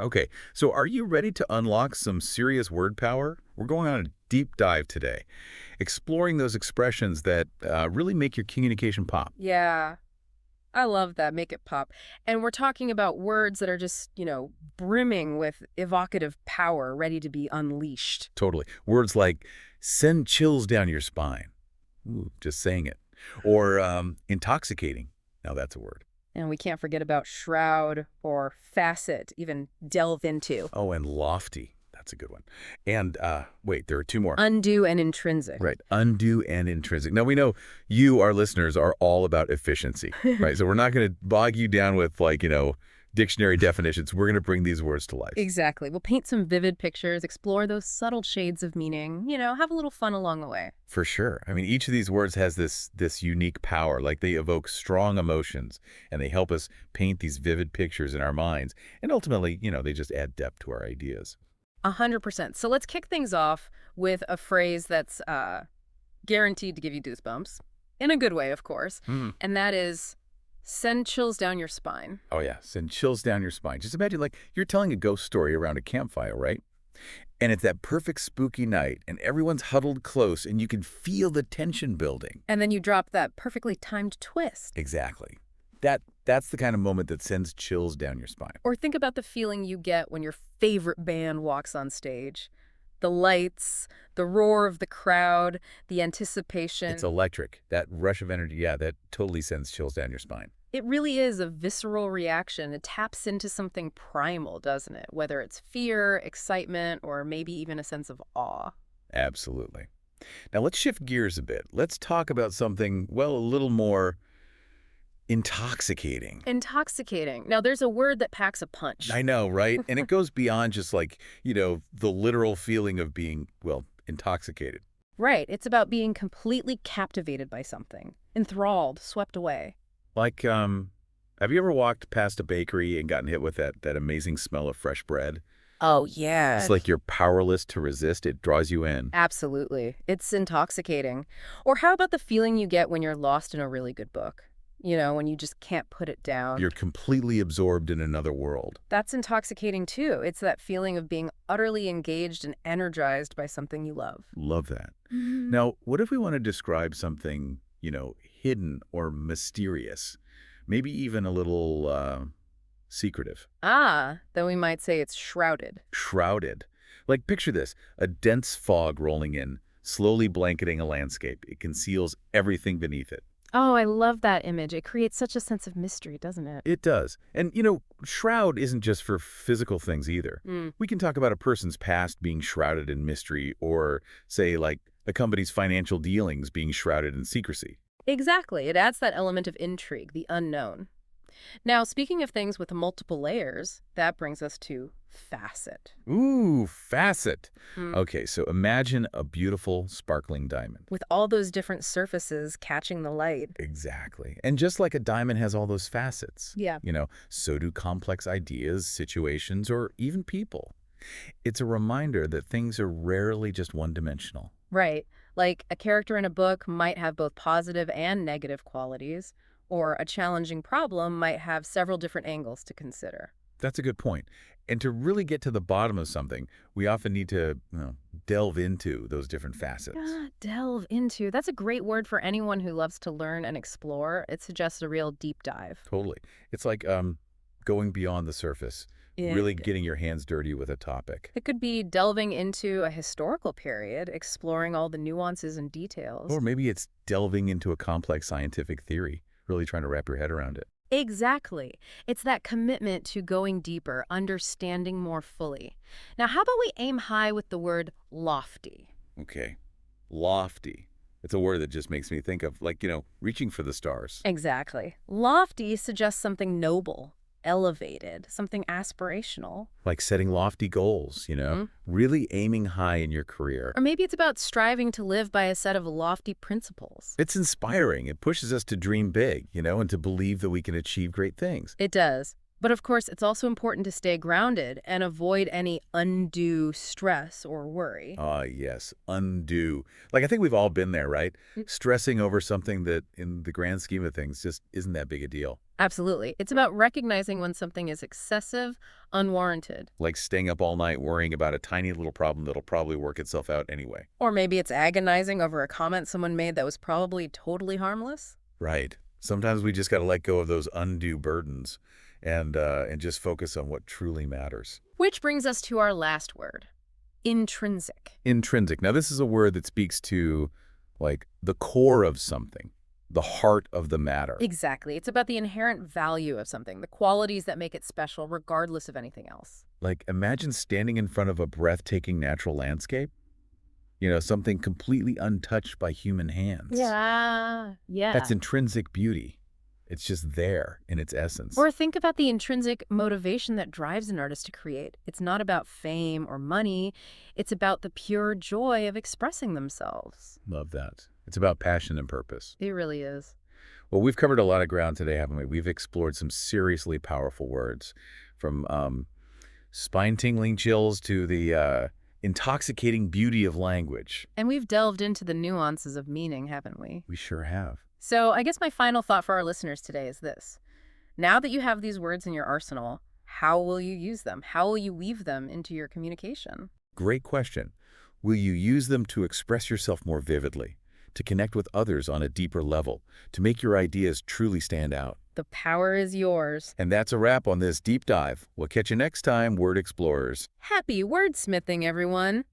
Okay, so are you ready to unlock some serious word power? We're going on a deep dive today, exploring those expressions that really make your communication pop. Yeah, I love that. Make it pop. And we're talking about words that are just, brimming with evocative power, ready to be unleashed. Totally. Words like send chills down your spine. Ooh, just saying it. Or intoxicating. Now that's a word. And we can't forget about shroud or facet, even delve into. Oh, and lofty. That's a good one. And wait, there are two more. Undue and intrinsic. Right. Undue and intrinsic. Now, we know you, our listeners, are all about efficiency, right? So we're not going to bog you down with, like, dictionary definitions. We're going to bring these words to life. Exactly. We'll paint some vivid pictures, explore those subtle shades of meaning, have a little fun along the way. For sure. I mean, each of these words has this unique power. Like, they evoke strong emotions, and they help us paint these vivid pictures in our minds. And ultimately, they just add depth to our ideas. 100%. So let's kick things off with a phrase that's guaranteed to give you goosebumps, in a good way, of course, Mm. and that is send chills down your spine. Oh, yeah. Send chills down your spine. Just imagine, like, you're telling a ghost story around a campfire, right? And it's that perfect spooky night, and everyone's huddled close, and you can feel the tension building. And then you drop that perfectly timed twist. Exactly. That's the kind of moment that sends chills down your spine. Or think about the feeling you get when your favorite band walks on stage. The lights, the roar of the crowd, the It's anticipation. electric. That rush of energy, yeah, that totally sends chills down your spine. It really is a visceral reaction. It taps into something primal, doesn't it? Whether it's fear, excitement, or maybe even a sense of awe. Absolutely. Now let's shift gears a bit. Let's talk about something, well, a little more intoxicating. Intoxicating. Now, there's a word that packs a punch. I know, right? And it goes beyond just like, the literal feeling of being, well, intoxicated. Right. It's about being completely captivated by something, enthralled, swept away. Like, have you ever walked past a bakery and gotten hit with that amazing smell of fresh bread? Oh, It's yeah. like you're powerless to resist. It draws you in. Absolutely. It's intoxicating. Or how about the feeling you get when you're lost in a really good book? When you just can't put it down. You're completely absorbed in another world. That's intoxicating too. It's that feeling of being utterly engaged and energized by something you love. Love that. Mhm. Now, what if we want to describe something, hidden or mysterious? Maybe even a little secretive. Then we might say it's shrouded. Shrouded. Like, picture this, a dense fog rolling in, slowly blanketing a landscape. It conceals everything beneath it. Oh, I love that image. It creates such a sense of mystery, doesn't it? It does. And, shroud isn't just for physical things either. Mm. We can talk about a person's past being shrouded in mystery, or, say, like, a company's financial dealings being shrouded in secrecy. Exactly. It adds that element of intrigue, the unknown. Now, speaking of things with multiple layers, that brings us to facet. Ooh, facet. Mm. Okay, so imagine a beautiful, sparkling diamond. With all those different surfaces catching the light. Exactly. And just like a diamond has all those facets, Yeah. so do complex ideas, situations, or even people. It's a reminder that things are rarely just one-dimensional. Right. Like a character in a book might have both positive and negative qualities, or a challenging problem might have several different angles to consider. That's a good point. And to really get to the bottom of something, we often need to delve into those different facets. Delve into. That's a great word for anyone who loves to learn and explore. It suggests a real deep dive. Totally. It's like going beyond the surface, Yeah. really getting your hands dirty with a topic. It could be delving into a historical period, exploring all the nuances and details. Or maybe it's delving into a complex scientific theory, really trying to wrap your head around it. Exactly. It's that commitment to going deeper, understanding more fully. Now, how about we aim high with the word lofty? Okay. Lofty. It's a word that just makes me think of, like, reaching for the stars. Exactly. Lofty suggests something noble, elevated, something aspirational. Like setting lofty goals, Mhm. really aiming high in your career. Or maybe it's about striving to live by a set of lofty principles. It's inspiring. It pushes us to dream big, and to believe that we can achieve great things. It does. But of course, it's also important to stay grounded and avoid any undue stress or worry. Ah, yes, undo. Like, I think we've all been there, right? Mm. Stressing over something that, in the grand scheme of things, just isn't that big a deal. Absolutely. It's about recognizing when something is excessive, unwarranted. Like staying up all night worrying about a tiny little problem that'll probably work itself out anyway. Or maybe it's agonizing over a comment someone made that was probably totally harmless. Right. Sometimes we just got to let go of those undue burdens and just focus on what truly matters. Which brings us to our last word, intrinsic. Intrinsic. Now, this is a word that speaks to, like, the core of something, the heart of the matter. Exactly. It's about the inherent value of something, the qualities that make it special regardless of anything else. Like, imagine standing in front of a breathtaking natural landscape. You know, something completely untouched by human hands. Yeah. That's intrinsic beauty. It's just there in its essence. Or think about the intrinsic motivation that drives an artist to create. It's not about fame or money. It's about the pure joy of expressing themselves. Love that. It's about passion and purpose. It really is. Well, we've covered a lot of ground today, haven't we? We've explored some seriously powerful words, from spine-tingling chills to the intoxicating beauty of language. And we've delved into the nuances of meaning, haven't we? We sure have. So I guess my final thought for our listeners today is this. Now that you have these words in your arsenal, how will you use them? How will you weave them into your communication? Great question. Will you use them to express yourself more vividly, to connect with others on a deeper level, to make your ideas truly stand out? The power is yours. And that's a wrap on this deep dive. We'll catch you next time, Word Explorers. Happy wordsmithing, everyone!